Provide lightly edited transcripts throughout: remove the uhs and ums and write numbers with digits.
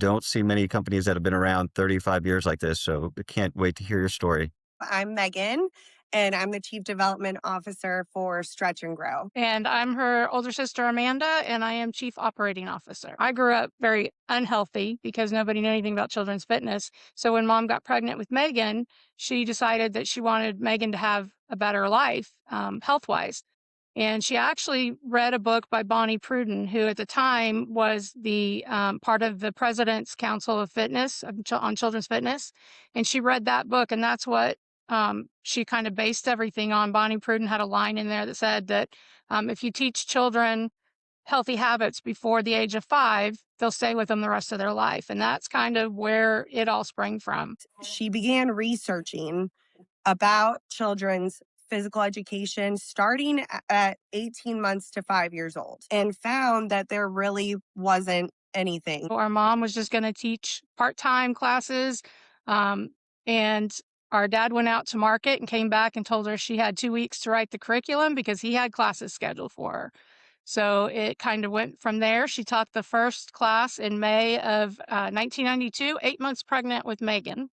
Don't see many companies that have been around 35 years like this. So I can't wait to hear your story. I'm Megan, and I'm the Chief Development Officer for Stretch and Grow. And I'm her older sister, Amanda, and I am Chief Operating Officer. I grew up very unhealthy because nobody knew anything about children's fitness. So when mom got pregnant with Megan, she decided that she wanted Megan to have a better life, health wise. And she actually read a book by Bonnie Pruden, who at the time was the part of the President's Council of Fitness on Children's Fitness. And she read that book, and that's what she kind of based everything on. Bonnie Pruden had a line in there that said that if you teach children healthy habits before the age of 5, they'll stay with them the rest of their life. And that's kind of where it all sprang from. She began researching about children's physical education starting at 18 months to 5 years old and found that there really wasn't anything. Our mom was just going to teach part-time classes. And our dad went out to market and came back and told her she had 2 weeks to write the curriculum because he had classes scheduled for her. So it kind of went from there. She taught the first class in May of 1992, 8 months pregnant with Megan.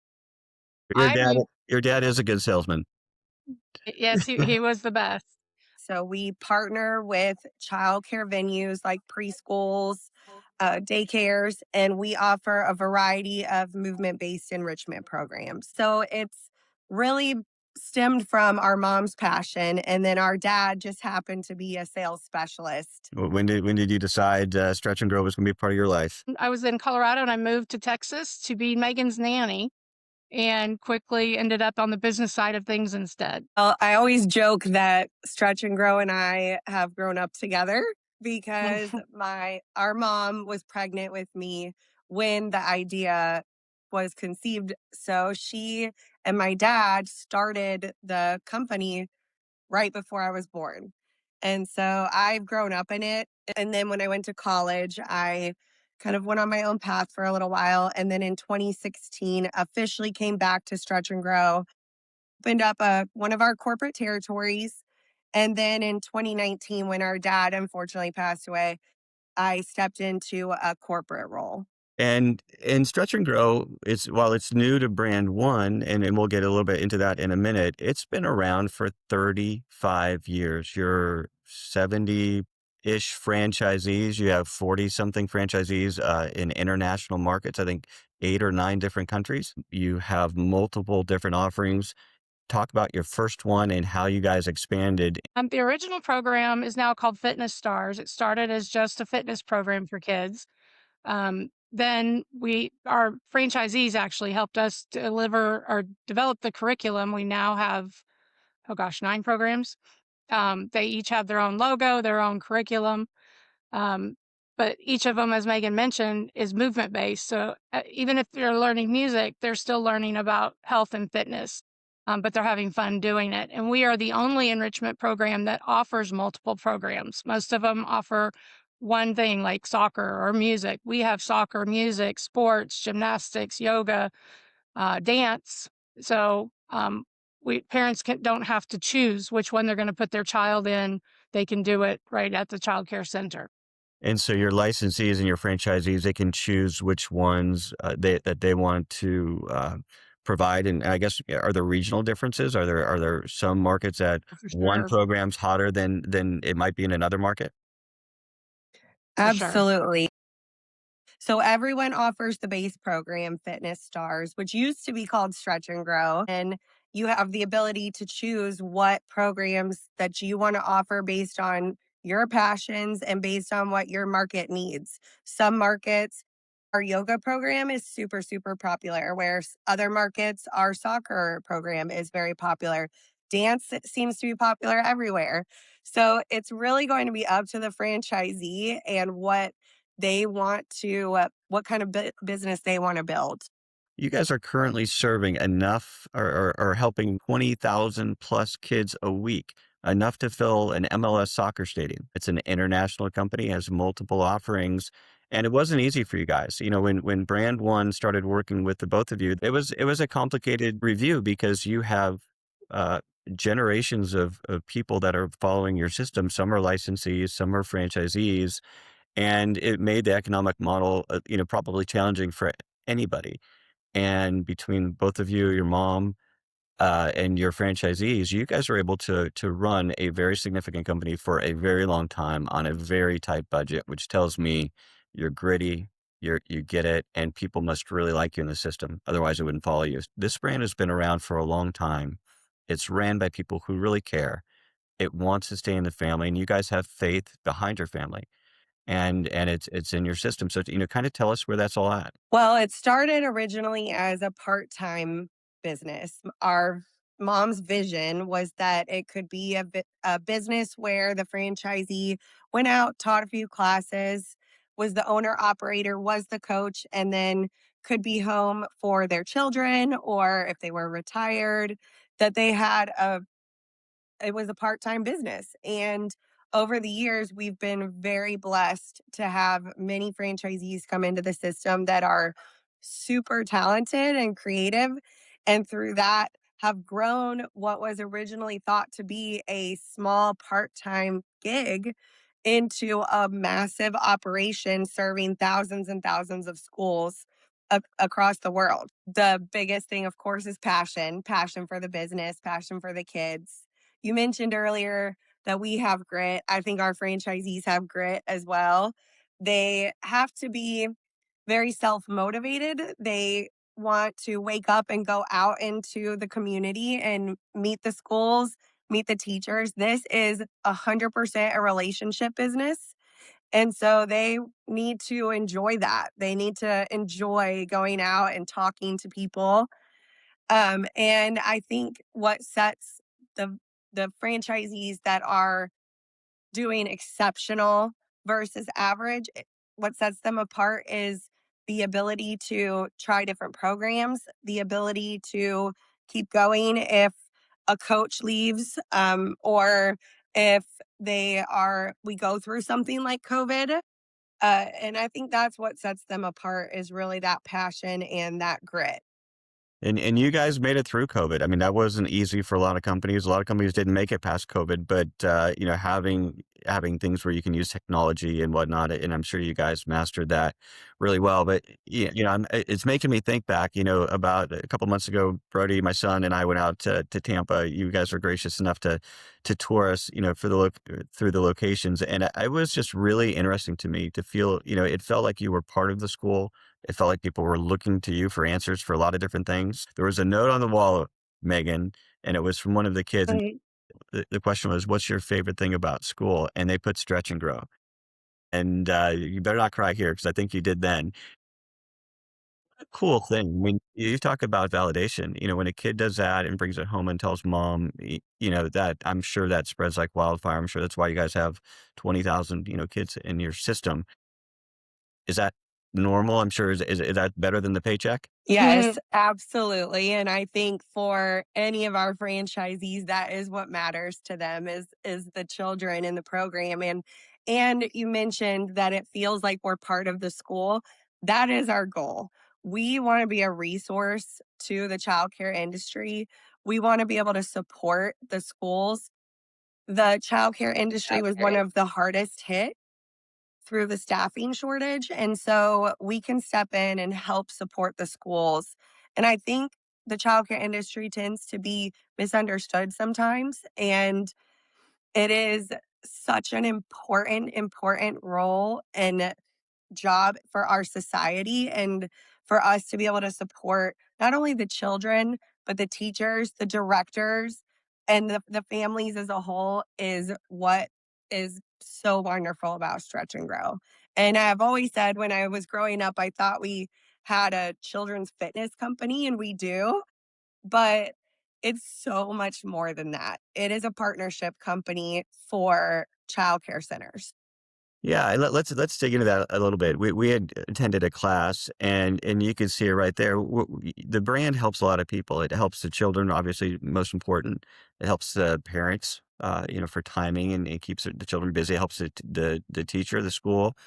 Your I dad, re- your dad is a good salesman. yes, he was the best. So we partner with childcare venues like preschools, daycares, and we offer a variety of movement based enrichment programs. So it's really stemmed from our mom's passion. And then our dad just happened to be a sales specialist. When did you decide Stretch and Grow was going to be part of your life? I was in Colorado and I moved to Texas to be Megan's nanny and quickly ended up on the business side of things instead. I always joke that Stretch and Grow and I have grown up together because our mom was pregnant with me when the idea was conceived. So she and my dad started the company right before I was born. And so I've grown up in it. And then when I went to college, I kind of went on my own path for a little while. And then in 2016, officially came back to Stretch and Grow, opened up one of our corporate territories. And then in 2019, when our dad unfortunately passed away, I stepped into a corporate role. And Stretch and Grow, while it's new to BrandONE, and we'll get a little bit into that in a minute, it's been around for 35 years. You're 70-ish franchisees. You have 40-something franchisees in international markets, I think 8 or 9 different countries. You have multiple different offerings. Talk about your first one and how you guys expanded. The original program is now called Fitness Stars. It started as just a fitness program for kids. Then our franchisees actually helped us deliver or develop the curriculum. We now have, oh gosh, 9 programs. They each have their own logo, their own curriculum. Um, but each of them, as Megan mentioned, is movement based. So even if they're learning music, they're still learning about health and fitness, but they're having fun doing it. And we are the only enrichment program that offers multiple programs. Most of them offer one thing like soccer or music. We have soccer, music, sports, gymnastics, yoga, dance. So don't have to choose which one they're going to put their child in. They can do it right at the child care center. And so your licensees and your franchisees, they can choose which ones that they want to provide. And I guess, are there regional differences? Are there some markets that For one sure. program's hotter than it might be in another market? For sure. Absolutely. So everyone offers the base program, Fitness Stars, which used to be called Stretch and Grow. And you have the ability to choose what programs that you want to offer based on your passions and based on what your market needs. Some markets, our yoga program is super, super popular, whereas other markets, our soccer program is very popular. Dance seems to be popular everywhere. So it's really going to be up to the franchisee and what kind of business they want to build. You guys are currently serving enough or helping 20,000 plus kids a week, enough to fill an MLS soccer stadium. It's an international company, has multiple offerings. And it wasn't easy for you guys. When BrandONE started working with the both of you, it was a complicated review because you have uh, generations of people that are following your system. Some are licensees, some are franchisees. and it made the economic model, probably challenging for anybody. And between both of you, your mom, and your franchisees, you guys are able to run a very significant company for a very long time on a very tight budget, which tells me you're gritty, you get it, and people must really like you in the system. Otherwise, it wouldn't follow you. This brand has been around for a long time. It's ran by people who really care. It wants to stay in the family, and you guys have faith behind your family, and it's in your system. So, kind of tell us where that's all at. Well, it started originally as a part-time business. Our mom's vision was that it could be a business where the franchisee went out, taught a few classes, was the owner operator, was the coach, and then could be home for their children, or if they were retired, that they had a it was a part-time business. And over the years, we've been very blessed to have many franchisees come into the system that are super talented and creative. And through that, have grown what was originally thought to be a small part-time gig into a massive operation serving thousands and thousands of schools across the world. The biggest thing, of course, is passion for the business, passion for the kids. You mentioned earlier that we have grit. I think our franchisees have grit as well. They have to be very self motivated. They want to wake up and go out into the community and meet the schools, meet the teachers. This is 100% a relationship business. And so they need to enjoy that. They need to enjoy going out and talking to people, and I think what sets the the franchisees that are doing exceptional versus average, what sets them apart is the ability to try different programs, the ability to keep going if a coach leaves, or if we go through something like COVID. And I think that's what sets them apart is really that passion and that grit. And you guys made it through COVID. I mean, that wasn't easy for a lot of companies. A lot of companies didn't make it past COVID, but having things where you can use technology and whatnot, and I'm sure you guys mastered that really well. But yeah, it's making me think back. About a couple months ago, Brody, my son, and I went out to Tampa. You guys were gracious enough to tour us, for the look through the locations, and it was just really interesting to me to feel. It felt like you were part of the school. It felt like people were looking to you for answers for a lot of different things. There was a note on the wall, Megan, and it was from one of the kids. And Right. the question was, "What's your favorite thing about school?" And they put stretch and grow. And you better not cry here because I think you did then. Cool thing. I mean, you talk about validation. When a kid does that and brings it home and tells mom, that I'm sure that spreads like wildfire. I'm sure that's why you guys have 20,000, kids in your system. Is that normal? I'm sure. Is that better than the paycheck? Yes, absolutely, and I think for any of our franchisees, that is what matters to them is the children in the program, and you mentioned that it feels like we're part of the school. That is our goal. We wanna be a resource to the childcare industry. We wanna be able to support the schools. The childcare industry was one of the hardest hit through the staffing shortage. And so we can step in and help support the schools. And I think the childcare industry tends to be misunderstood sometimes. And it is such an important role and job for our society and for us to be able to support not only the children, but the teachers, the directors, and the families as a whole is what is so wonderful about Stretch and Grow. And I've always said when I was growing up, I thought we had a children's fitness company, and we do, but it's so much more than that. It is a partnership company for childcare centers. Yeah, let's dig into that a little bit. We had attended a class, and you can see it right there. The brand helps a lot of people. It helps the children, obviously, most important. It helps the parents, for timing, and it keeps the children busy. It helps the teacher, the school.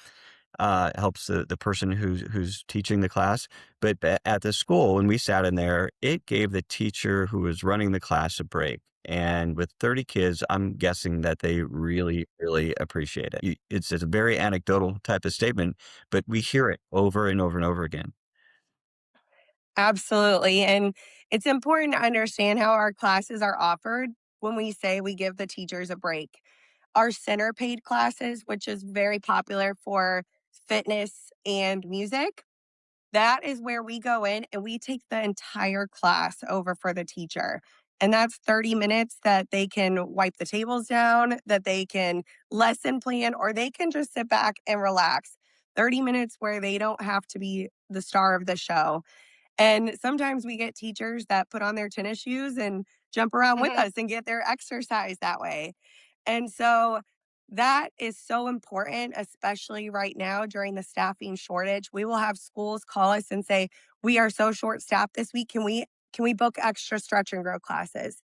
It helps the person who's teaching the class. But at the school, when we sat in there, it gave the teacher who was running the class a break. And with 30 kids, I'm guessing that they really, really appreciate it. It's a very anecdotal type of statement, but we hear it over and over and over again. Absolutely. And it's important to understand how our classes are offered when we say we give the teachers a break. Our center paid classes, which is very popular for fitness and music, that is where we go in and we take the entire class over for the teacher. And that's 30 minutes that they can wipe the tables down, that they can lesson plan, or they can just sit back and relax. 30 minutes where they don't have to be the star of the show. And sometimes we get teachers that put on their tennis shoes and jump around with Mhm. us and get their exercise that way. And so that is so important, especially right now during the staffing shortage. We will have schools call us and say, "We are so short staffed this week. Can we book extra stretch and grow classes?"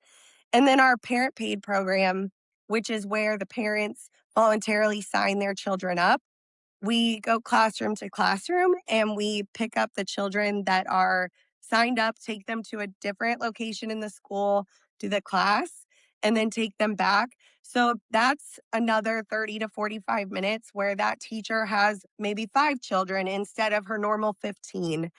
And then our parent paid program, which is where the parents voluntarily sign their children up, we go classroom to classroom and we pick up the children that are signed up, take them to a different location in the school, do the class, and then take them back. So that's another 30 to 45 minutes where that teacher has maybe 5 children instead of her normal 15.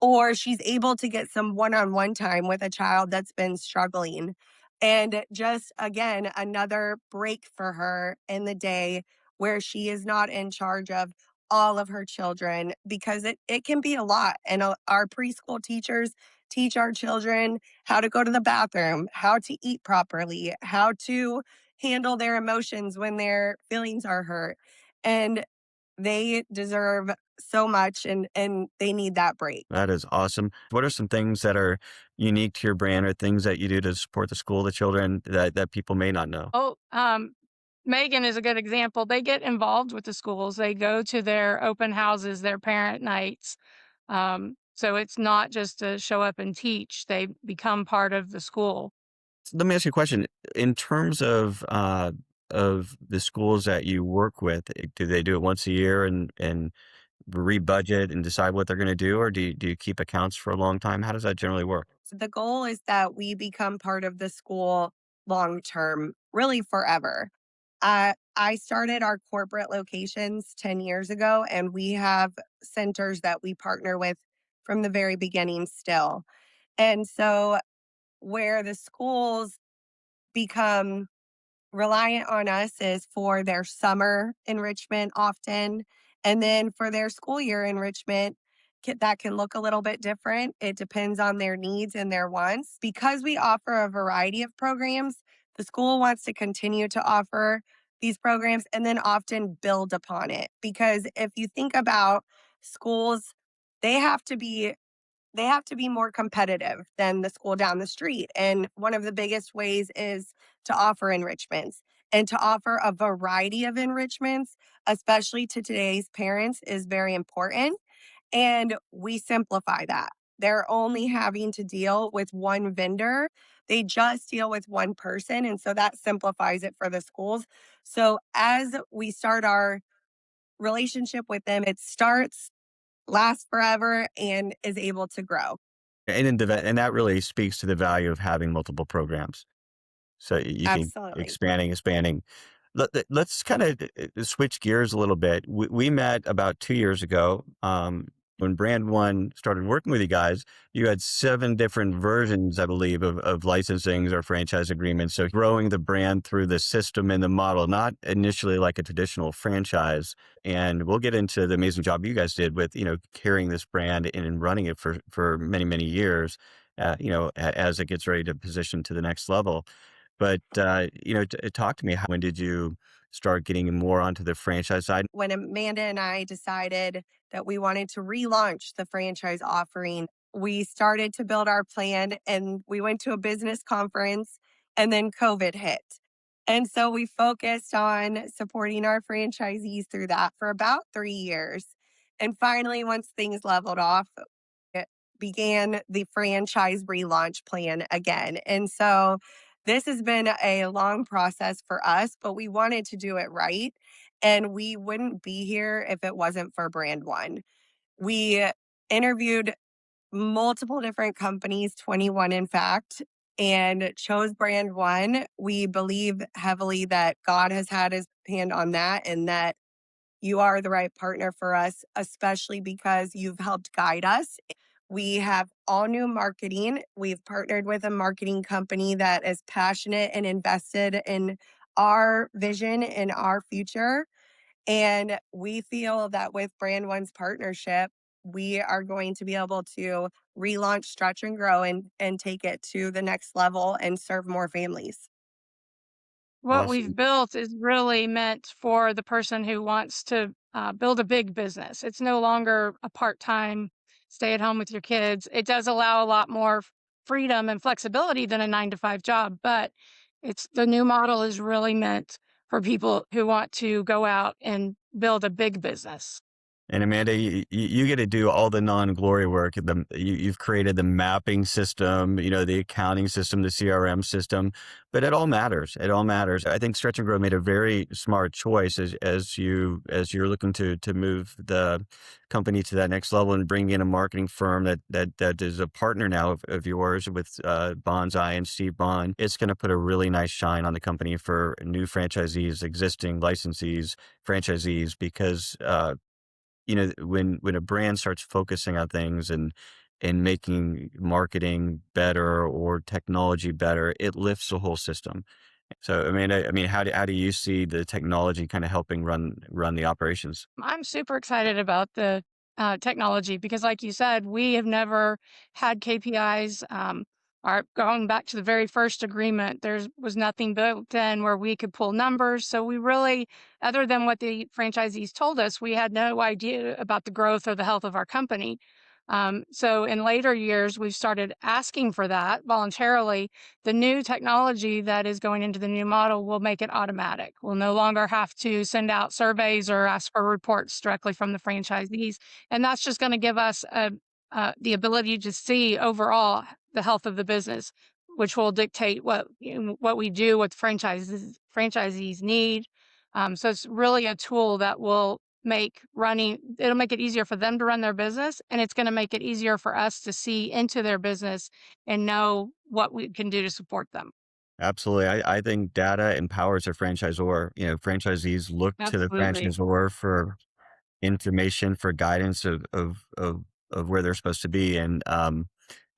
Or she's able to get some one on one time with a child that's been struggling. And just again, another break for her in the day where she is not in charge of all of her children because it can be a lot. And our preschool teachers teach our children how to go to the bathroom, how to eat properly, how to handle their emotions when their feelings are hurt. And they deserve so much and they need that break. That is awesome. What are some things that are unique to your brand or things that you do to support the school, the children that people may not know? Oh, Megan is a good example. They get involved with the schools. They go to their open houses, their parent nights. So it's not just to show up and teach. They become part of the school. Let me ask you a question. In terms of the schools that you work with, do they do it once a year and rebudget and decide what they're going to do, or do you keep accounts for a long time? How does that generally work? So the goal is that we become part of the school long term, really forever. I started our corporate locations 10 years ago, and we have centers that we partner with from the very beginning still. And so, where the schools become reliant on us is for their summer enrichment often. And then for their school year enrichment, that can look a little bit different. It depends on their needs and their wants. Because we offer a variety of programs, the school wants to continue to offer these programs and then often build upon it. Because if you think about schools, they have to be they have to be more competitive than the school down the street. And one of the biggest ways is to offer enrichments and to offer a variety of enrichments, especially to today's parents, is very important. And we simplify that. They're only having to deal with one vendor. They just deal with one person. And so that simplifies it for the schools. So as we start our relationship with them, it starts, lasts forever, and is able to grow. And that really speaks to the value of having multiple programs. So you can Absolutely. expanding. Let's kind of switch gears a little bit. We met about 2 years ago. When Brand One started working with you guys, you had 7 different versions, I believe, of licensings or franchise agreements. So growing the brand through the system and the model, not initially like a traditional franchise. And we'll get into the amazing job you guys did with, carrying this brand and running it for many, many years, as it gets ready to position to the next level. But, talk to me. When did you start getting more onto the franchise side? When Amanda and I decided that we wanted to relaunch the franchise offering, we started to build our plan and we went to a business conference and then COVID hit. And so we focused on supporting our franchisees through that for about 3 years. And finally, once things leveled off, it began the franchise relaunch plan again. And so this has been a long process for us, but we wanted to do it right. And we wouldn't be here if it wasn't for Brand One. We interviewed multiple different companies, 21 in fact, and chose brand one. We believe heavily that God has had his hand on that and that you are the right partner for us, especially because you've helped guide us. We have all new marketing. We've partnered with a marketing company that is passionate and invested in our vision and our future. And we feel that with Brand One's partnership, we are going to be able to relaunch Stretch and Grow and take it to the next level and serve more families. What we've Awesome. built is really meant for the person who wants to build a big business. It's no longer a part time stay at home with your kids. It does allow a lot more freedom and flexibility than a 9 to 5 job, but it's the new model is really meant for people who want to go out and build a big business. And Amanda, you get to do all the non-glory work. You've created the mapping system, the accounting system, the CRM system, but it all matters. It all matters. I think Stretch and Grow made a very smart choice as you're looking to move the company to that next level and bring in a marketing firm that is a partner now of yours with Bonsai and Steve Bond. It's going to put a really nice shine on the company for new franchisees, existing licensees, franchisees, because when a brand starts focusing on things and making marketing better or technology better, it lifts the whole system. So, I mean, how do you see the technology kind of helping run the operations? I'm super excited about the technology because, like you said, we have never had KPIs. Going back to the very first agreement, there was nothing built in where we could pull numbers. So we really, other than what the franchisees told us, we had no idea about the growth or the health of our company. So in later years, we've started asking for that voluntarily. The new technology that is going into the new model will make it automatic. We'll no longer have to send out surveys or ask for reports directly from the franchisees. And that's just going to give us the ability to see overall the health of the business, which will dictate what we do, what franchisees need. So it's really a tool that will it'll make it easier for them to run their business, and it's going to make it easier for us to see into their business and know what we can do to support them. Absolutely. I think data empowers a franchisor. Franchisees look to the Absolutely. franchisor for information, for guidance of where they're supposed to be. And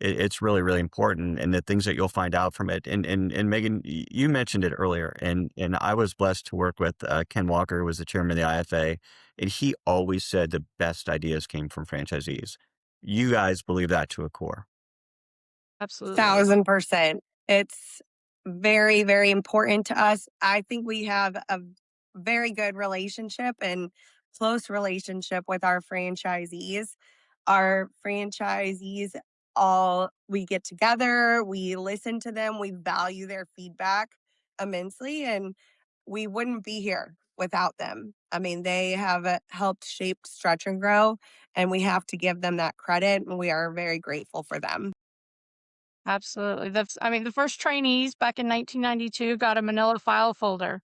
it's really, really important. And the things that you'll find out from it. And Megan, you mentioned it earlier, and I was blessed to work with Ken Walker, who was the chairman of the IFA, and he always said the best ideas came from franchisees. You guys believe that to a core. 1,000%. It's very, very important to us. I think we have a very good relationship and close relationship with our franchisees. Our franchisees all we get together, we listen to them, we value their feedback immensely, and we wouldn't be here without them. I mean, they have helped shape Stretch and Grow, and we have to give them that credit, and we are very grateful for them. Absolutely. I mean, the first trainees back in 1992 got a manila file folder.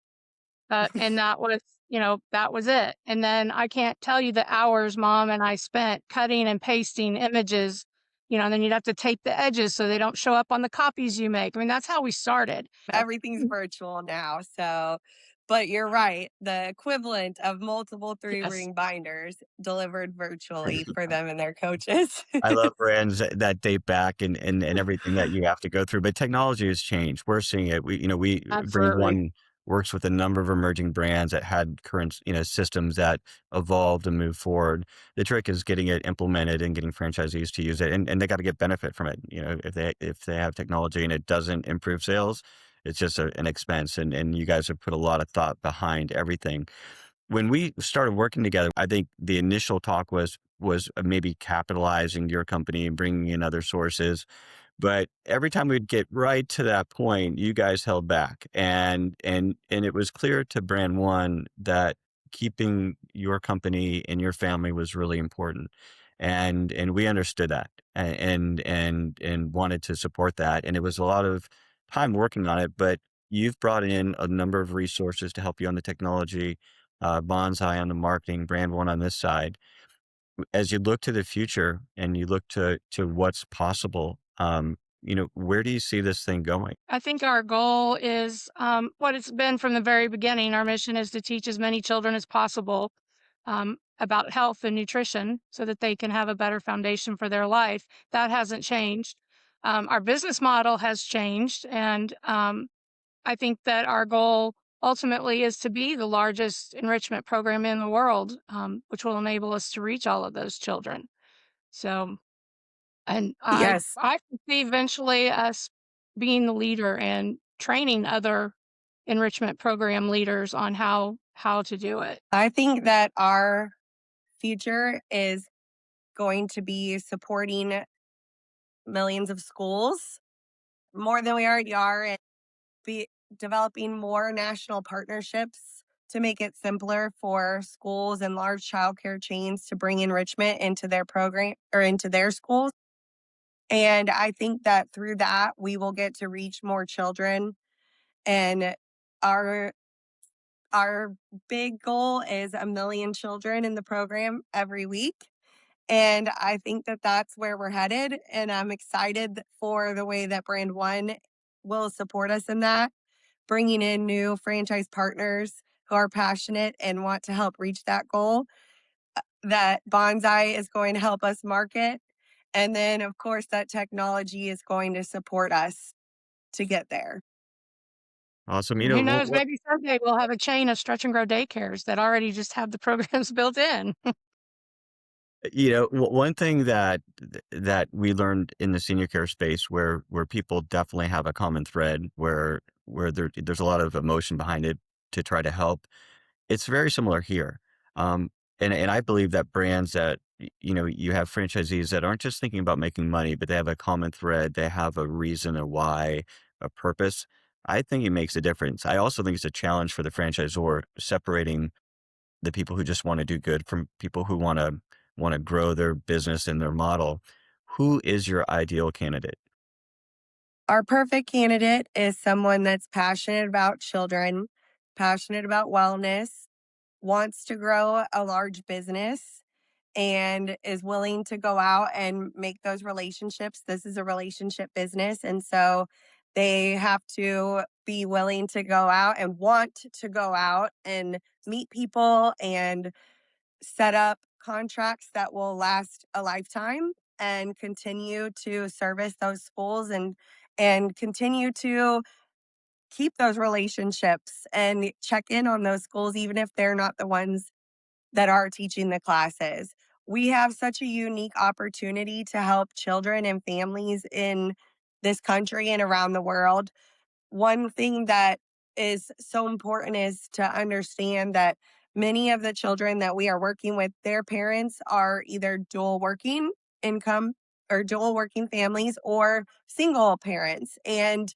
And that was it. And then I can't tell you the hours mom and I spent cutting and pasting images, and then you'd have to tape the edges so they don't show up on the copies you make. I mean, that's how we started. Everything's virtual now. So, but you're right. The equivalent of multiple three Yes, ring binders delivered virtually for them and their coaches. I love brands that date back and everything that you have to go through, but technology has changed. We're seeing it. Brand absolutely. One works with a number of emerging brands that had current, systems that evolved and moved forward. The trick is getting it implemented and getting franchisees to use it, and they got to get benefit from it. If they have technology and it doesn't improve sales, it's just an expense. And you guys have put a lot of thought behind everything. When we started working together, I think the initial talk was maybe capitalizing your company and bringing in other sources. But every time we'd get right to that point, you guys held back, and it was clear to Brand One that keeping your company and your family was really important, and we understood that, and wanted to support that, and it was a lot of time working on it. But you've brought in a number of resources to help you on the technology, Bonsai on the marketing, Brand One on this side. As you look to the future and you look to what's possible, where do you see this thing going? I think our goal is what it's been from the very beginning. Our mission is to teach as many children as possible about health and nutrition so that they can have a better foundation for their life. That hasn't changed. Our business model has changed. And I think that our goal ultimately is to be the largest enrichment program in the world, which will enable us to reach all of those children. So, and Yes, I can see eventually us being the leader and training other enrichment program leaders on how to do it. I think that our future is going to be supporting millions of schools more than we already are and be developing more national partnerships to make it simpler for schools and large childcare chains to bring enrichment into their program or into their schools. And I think that through that, we will get to reach more children. And our our big goal is a million children in the program every week. And I think that that's where we're headed. And I'm excited for the way that Brand One will support us in that, bringing in new franchise partners who are passionate and want to help reach that goal. That Bonsai is going to help us market. And then, of course, that technology is going to support us to get there. Awesome. Who knows? Maybe someday we'll have a chain of stretch and grow daycares that already just have the programs built in. One thing that we learned in the senior care space, where people definitely have a common thread, where there's a lot of emotion behind it to try to help. It's very similar here. Um, and I believe that brands that, you have franchisees that aren't just thinking about making money, but they have a common thread. They have a reason, a why, a purpose. I think it makes a difference. I also think it's a challenge for the franchisor, separating the people who just want to do good from people who want to grow their business and their model. Who is your ideal candidate? Our perfect candidate is someone that's passionate about children, passionate about wellness, wants to grow a large business, and is willing to go out and make those relationships. This is a relationship business. And so they have to be willing to go out and want to go out and meet people and set up contracts that will last a lifetime and continue to service those schools and continue to keep those relationships and check in on those schools even if they're not the ones that are teaching the classes. We have such a unique opportunity to help children and families in this country and around the world. One thing that is so important is to understand that many of the children that we are working with, their parents are either dual working income or dual working families or single parents. And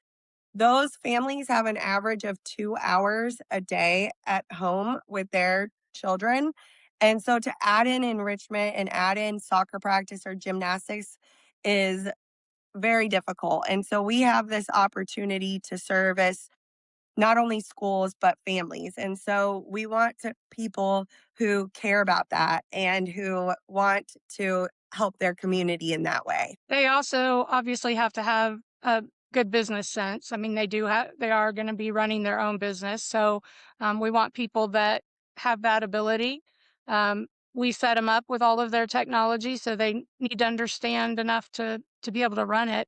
those families have an average of 2 hours a day at home with their children. And so to add in enrichment and add in soccer practice or gymnastics is very difficult. And so we have this opportunity to service not only schools, but families. And so we want people who care about that and who want to help their community in that way. They also obviously have to have a good business sense. I mean, they are going to be running their own business. So we want people that have that ability. We set them up with all of their technology, so they need to understand enough to be able to run it.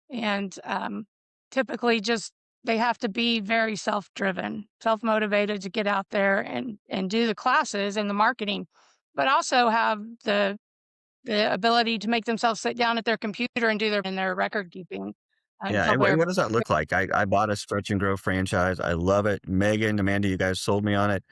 And typically, just they have to be very self-driven, self-motivated to get out there and do the classes and the marketing, but also have the ability to make themselves sit down at their computer and do their record keeping Yeah, until and they're what does that look like? I bought a Stretch and Grow franchise. I love it. Megan, Amanda, you guys sold me on it.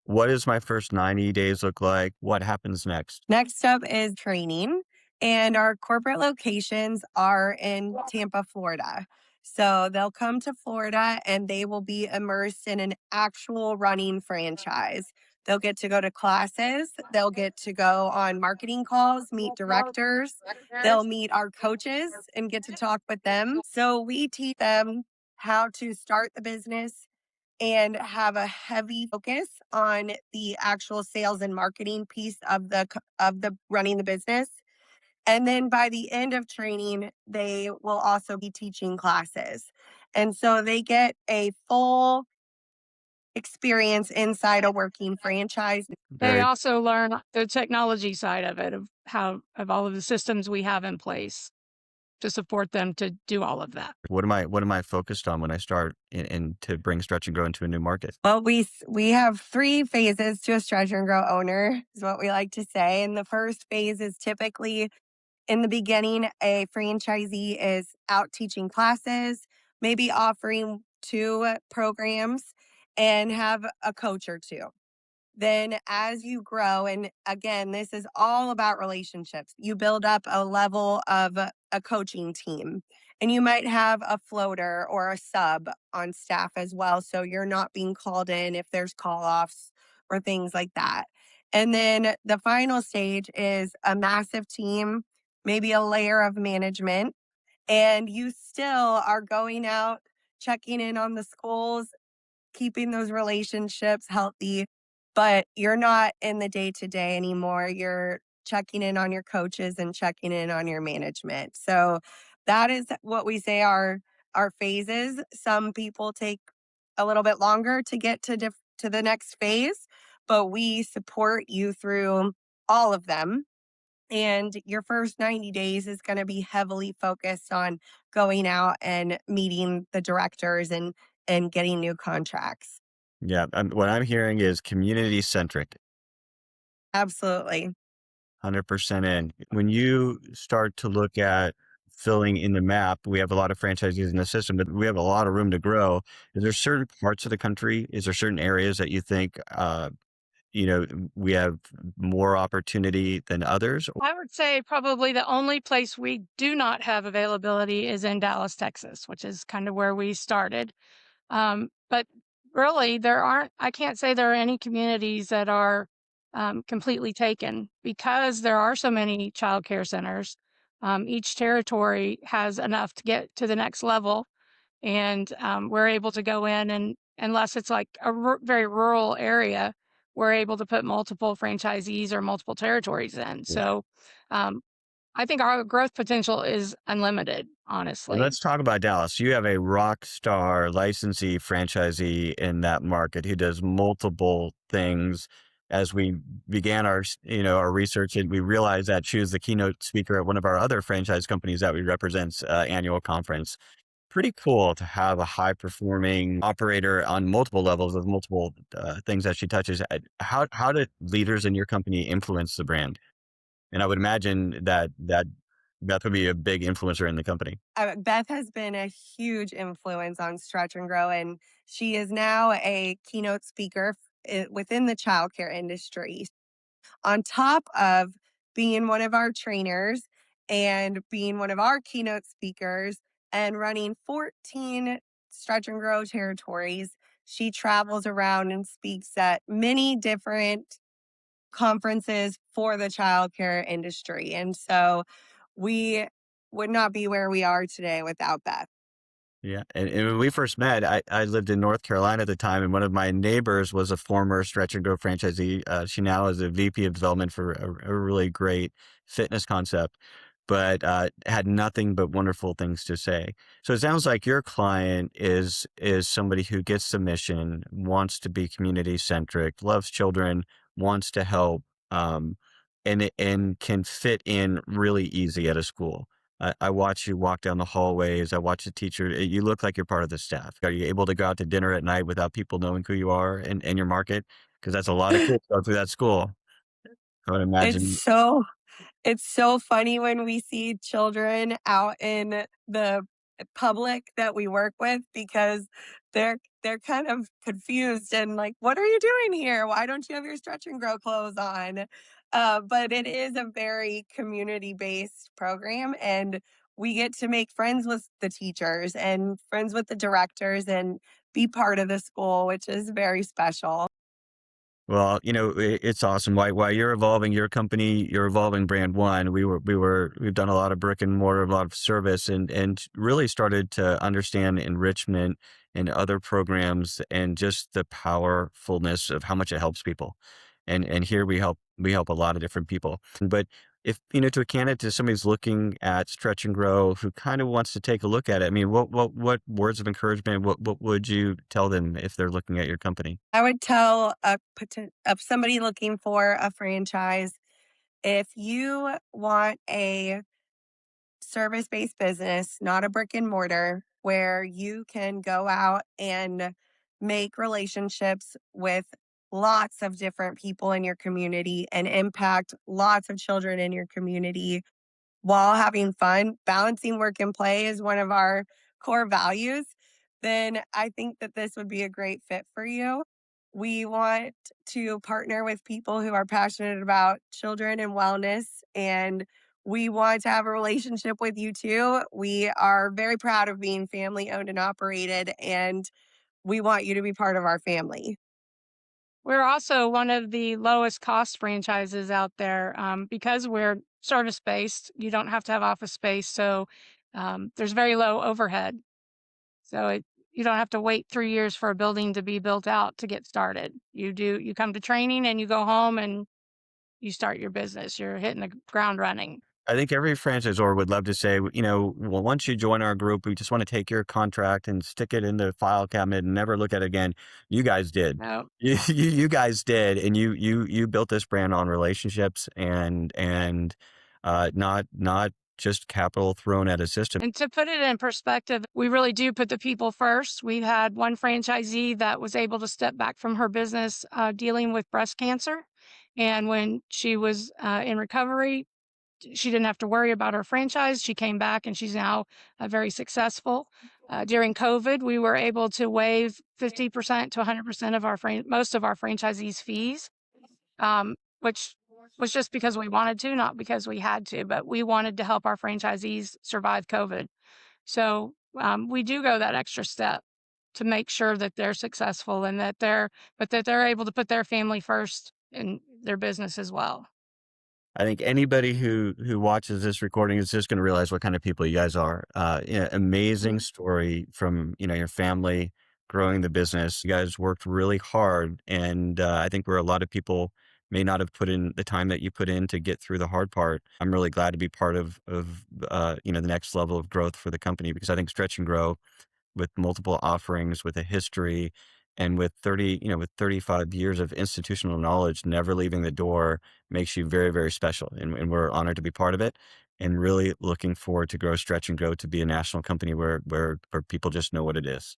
What does my first 90 days look like? What happens next? Next up is training, and our corporate locations are in Tampa, Florida. So they'll come to Florida and they will be immersed in an actual running franchise. They'll get to go to classes, they'll get to go on marketing calls, meet directors, they'll meet our coaches and get to talk with them. So we teach them how to start the business and have a heavy focus on the actual sales and marketing piece of the running the business. And then by the end of training, they will also be teaching classes. And so they get a full experience inside a working franchise. They Very. also learn the technology side of it, of all of the systems we have in place to support them to do all of that. What am I focused on when I start in to bring Stretch and Grow into a new market? Well, we have 3 phases to a stretch and grow owner, is what we like to say. And the first phase is typically in the beginning, a franchisee is out teaching classes, maybe offering 2 programs, and have a coach or 2. Then as you grow, and again, this is all about relationships, you build up a level of a coaching team, and you might have a floater or a sub on staff as well, so you're not being called in if there's call offs or things like that. And then the final stage is a massive team, maybe a layer of management, and you still are going out checking in on the schools, keeping those relationships healthy, but you're not in the day to day anymore. You're checking in on your coaches and checking in on your management. So that is what we say our phases. Some people take a little bit longer to get to the next phase, but we support you through all of them. And your first 90 days is going to be heavily focused on going out and meeting the directors and getting new contracts. Yeah, what I'm hearing is community centric, Absolutely. 100% in. When you start to look at filling in the map, we have a lot of franchisees in the system, but we have a lot of room to grow. Is there certain parts of the country? Is there certain areas that you think, we have more opportunity than others? I would say probably the only place we do not have availability is in Dallas, Texas, which is kind of where we started. But really, I can't say there are any communities that are completely taken because there are so many child care centers. Each territory has enough to get to the next level. And we're able to go in, and unless it's like a very rural area, we're able to put multiple franchisees or multiple territories in. So um, I think our growth potential is unlimited, And honestly. let's talk about Dallas. You have a rock star licensee franchisee in that market who does multiple things. As we began our research, and we realized that she was the keynote speaker at one of our other franchise companies that we represent's annual conference. Pretty cool to have a high performing operator on multiple levels with multiple things that she touches. How do leaders in your company influence the brand? And I would imagine that Beth would be a big influencer in the company. Beth has been a huge influence on Stretch and Grow, and she is now a keynote speaker within the childcare industry. On top of being one of our trainers and being one of our keynote speakers and running 14 Stretch and Grow territories, she travels around and speaks at many different conferences for the childcare industry. And so we would not be where we are today without Beth. Yeah. And when we first met, I lived in North Carolina at the time, and one of my neighbors was a former Stretch and Go franchisee. She now is a VP of development for a really great fitness concept, but had nothing but wonderful things to say. So it sounds like your client is somebody who gets the mission, wants to be community centric, loves children, wants to help, and can fit in really easy at a school. I watch you walk down the hallways. I watch the teacher. You look like you're part of the staff. Are you able to go out to dinner at night without people knowing who you are and your market? Because that's a lot of kids go through that school. I would It's imagine. so It's so funny when we see children out in the public that we work with because they're kind of confused and like, "What are you doing here? Why don't you have your stretch and grow clothes on?" But it is a very community-based program, and we get to make friends with the teachers and friends with the directors and be part of the school, which is very special. Well, it's awesome. While you're evolving your company, you're evolving BrandONE. We've done a lot of brick and mortar, a lot of service, and really started to understand enrichment and other programs and just the powerfulness of how much it helps people. And here we help a lot of different people. But if, to a candidate, to somebody who's looking at Stretch and Grow, who kind of wants to take a look at it, I mean, what words of encouragement, what would you tell them if they're looking at your company? I would tell of somebody looking for a franchise, if you want a service-based business, not a brick and mortar, where you can go out and make relationships with lots of different people in your community and impact lots of children in your community while having fun, balancing work and play is one of our core values, then I think that this would be a great fit for you. We want to partner with people who are passionate about children and wellness, and we want to have a relationship with you too. We are very proud of being family owned and operated, and we want you to be part of our family. We're also one of the lowest cost franchises out there because we're service based. You don't have to have office space, so there's very low overhead. So you don't have to wait 3 years for a building to be built out to get started. You come to training and you go home and you start your business. You're hitting the ground running. I think every franchisor would love to say, well, once you join our group, we just want to take your contract and stick it in the file cabinet and never look at it again. You guys did. No. You guys did, and you built this brand on relationships and not just capital thrown at a system. And to put it in perspective, we really do put the people first. We've had one franchisee that was able to step back from her business dealing with breast cancer. And when she was in recovery, she didn't have to worry about her franchise. She came back and she's now very successful. During COVID, we were able to waive 50% to 100% of most of our franchisees' fees, which was just because we wanted to, not because we had to, but we wanted to help our franchisees survive COVID. So we do go that extra step to make sure that they're successful and that they're able to put their family first in their business as well. I think anybody who watches this recording is just going to realize what kind of people you guys are. Amazing Mhm. story from your family growing the business. You guys worked really hard, and I think where a lot of people may not have put in the time that you put in to get through the hard part. I'm really glad to be part of the next level of growth for the company, because I think Stretch and Grow, with multiple offerings, with a history, and with 35 years of institutional knowledge never leaving the door, makes you very, very special. And we're honored to be part of it, and really looking forward to grow Stretch and Grow to be a national company where people just know what it is,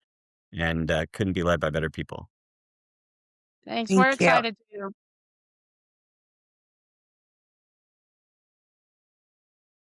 and couldn't be led by better people. Thanks. We're Thank you. excited to